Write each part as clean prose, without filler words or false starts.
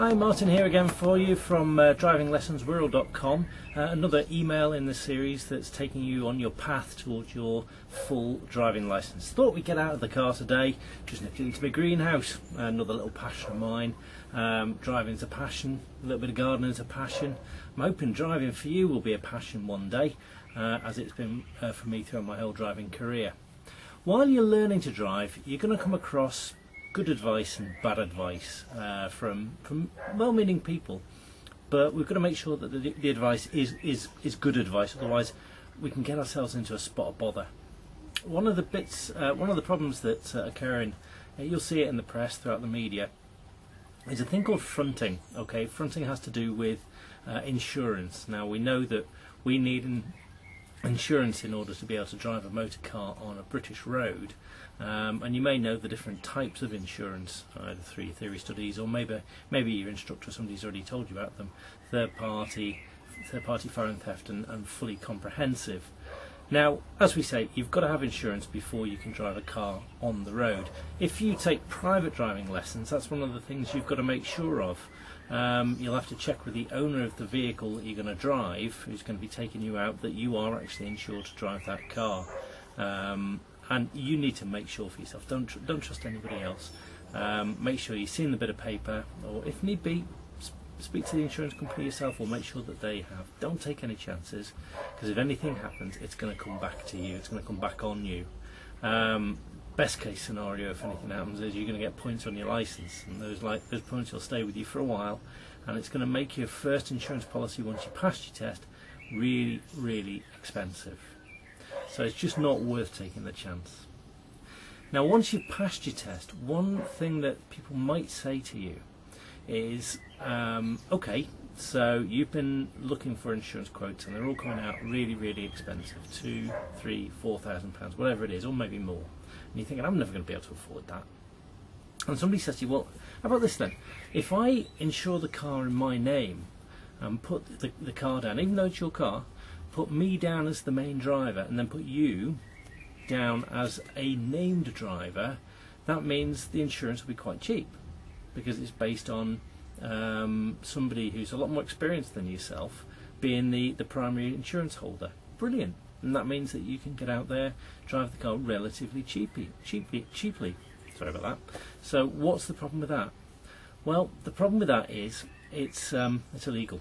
Hi, Martin here again for you from drivinglessonsworld.com. Another email in the series that's taking you on your path towards your full driving licence. Thought we'd get out of the car today, just nipped into my greenhouse. Another little passion of mine. Driving's a passion, a little bit of gardening's a passion. I'm hoping driving for you will be a passion one day, as it's been for me throughout my whole driving career. While you're learning to drive, you're going to come across good advice and bad advice from well-meaning people, but we've got to make sure that the advice is good advice, otherwise we can get ourselves into a spot of bother. One of the problems that occur in, you'll see it in the press, throughout the media, is a thing called fronting. Okay, fronting has to do with insurance. Now we know that we need insurance in order to be able to drive a motor car on a British road, and you may know the different types of insurance, either through your theory studies or maybe your instructor, somebody's already told you about them. Third party fire and theft, and fully comprehensive. Now, as we say, you've got to have insurance before you can drive a car on the road. If you take private driving lessons, that's one of the things you've got to make sure of. You'll have to check with the owner of the vehicle that you're going to drive, who's going to be taking you out, that you are actually insured to drive that car. And you need to make sure for yourself. Don't trust anybody else. Make sure you've seen the bit of paper, or if need be, speak to the insurance company yourself, or make sure that they have. Don't take any chances, because if anything happens, it's going to come back to you. It's going to come back on you. Best case scenario, if anything happens, is you're going to get points on your license, and those points will stay with you for a while, and it's going to make your first insurance policy, once you pass your test, really, really expensive. So it's just not worth taking the chance. Now, once you've passed your test, one thing that people might say to you is, okay, so you've been looking for insurance quotes and they're all coming out really, really expensive, £2,000, £3,000, £4,000, whatever it is, or maybe more. And you're thinking, I'm never going to be able to afford that. And somebody says to you, well, how about this then? If I insure the car in my name and put the car down, even though it's your car, put me down as the main driver and then put you down as a named driver, that means the insurance will be quite cheap, because it's based on somebody who's a lot more experienced than yourself being the primary insurance holder. Brilliant. And that means that you can get out there, drive the car relatively cheaply. Sorry about that. So what's the problem with that? Well, the problem with that is it's illegal.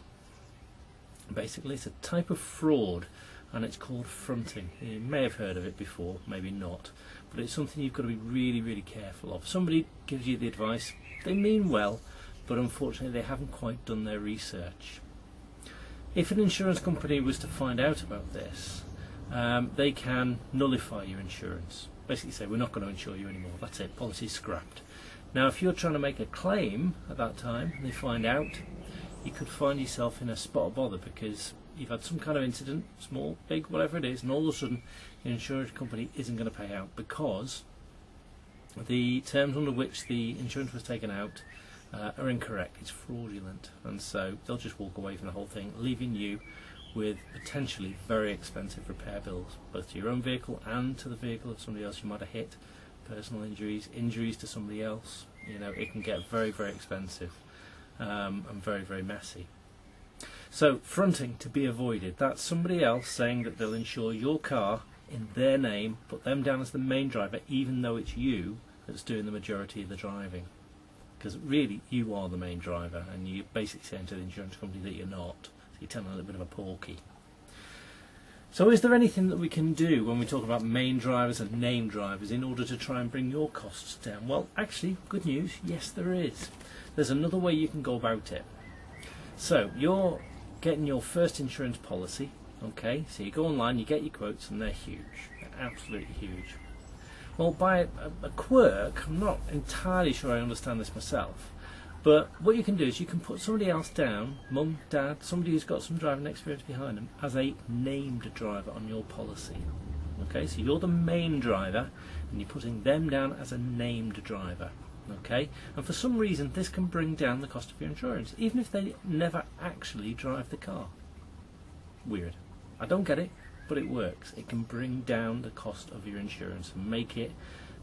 Basically, it's a type of fraud, and it's called fronting. You may have heard of it before, maybe not, but it's something you've got to be really, really careful of. Somebody gives you the advice, they mean well, but unfortunately they haven't quite done their research. If an insurance company was to find out about this, they can nullify your insurance. Basically say, we're not going to insure you anymore, that's it, policy's scrapped. Now, if you're trying to make a claim at that time and they find out, you could find yourself in a spot of bother, because you've had some kind of incident, small, big, whatever it is, and all of a sudden the insurance company isn't going to pay out because the terms under which the insurance was taken out are incorrect. It's fraudulent, and so they'll just walk away from the whole thing, leaving you with potentially very expensive repair bills, both to your own vehicle and to the vehicle of somebody else you might have hit, personal injuries to somebody else. You know, it can get very, very expensive. And very, very messy. So fronting, to be avoided. That's somebody else saying that they'll insure your car in their name, put them down as the main driver, even though it's you that's doing the majority of the driving. Because really, you are the main driver, and you're basically saying to the insurance company that you're not. So you're telling a little bit of a porky. So is there anything that we can do when we talk about main drivers and name drivers in order to try and bring your costs down? Well, actually, good news, yes there is. There's another way you can go about it. So you're getting your first insurance policy, okay, so you go online, you get your quotes, and they're huge, they're absolutely huge. Well, by a quirk, I'm not entirely sure I understand this myself, but what you can do is you can put somebody else down, mum, dad, somebody who's got some driving experience behind them, as a named driver on your policy. Okay, so you're the main driver and you're putting them down as a named driver. Okay, and for some reason this can bring down the cost of your insurance, even if they never actually drive the car. Weird. I don't get it, but it works. It can bring down the cost of your insurance and make it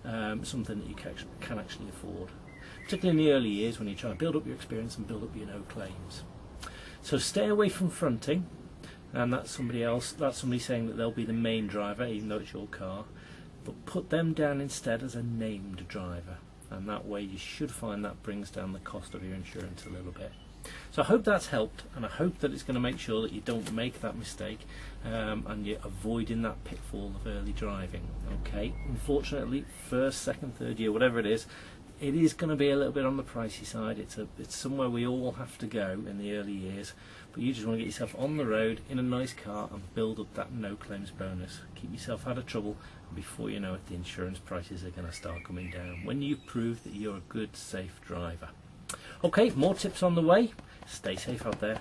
something that you can actually afford. particularly in the early years when you're trying to build up your experience and build up your no claims. So stay away from fronting, and that's somebody else, that's somebody saying that they'll be the main driver even though it's your car, but put them down instead as a named driver, and that way you should find that brings down the cost of your insurance a little bit. So I hope that's helped, and I hope that it's going to make sure that you don't make that mistake and you're avoiding that pitfall of early driving. Okay, unfortunately, first, second, third year, whatever it is going to be a little bit on the pricey side. It's somewhere we all have to go in the early years, but you just want to get yourself on the road in a nice car and build up that no claims bonus. Keep yourself out of trouble, and before you know it, the insurance prices are going to start coming down when you've proved that you're a good, safe driver. Okay, more tips on the way. Stay safe out there.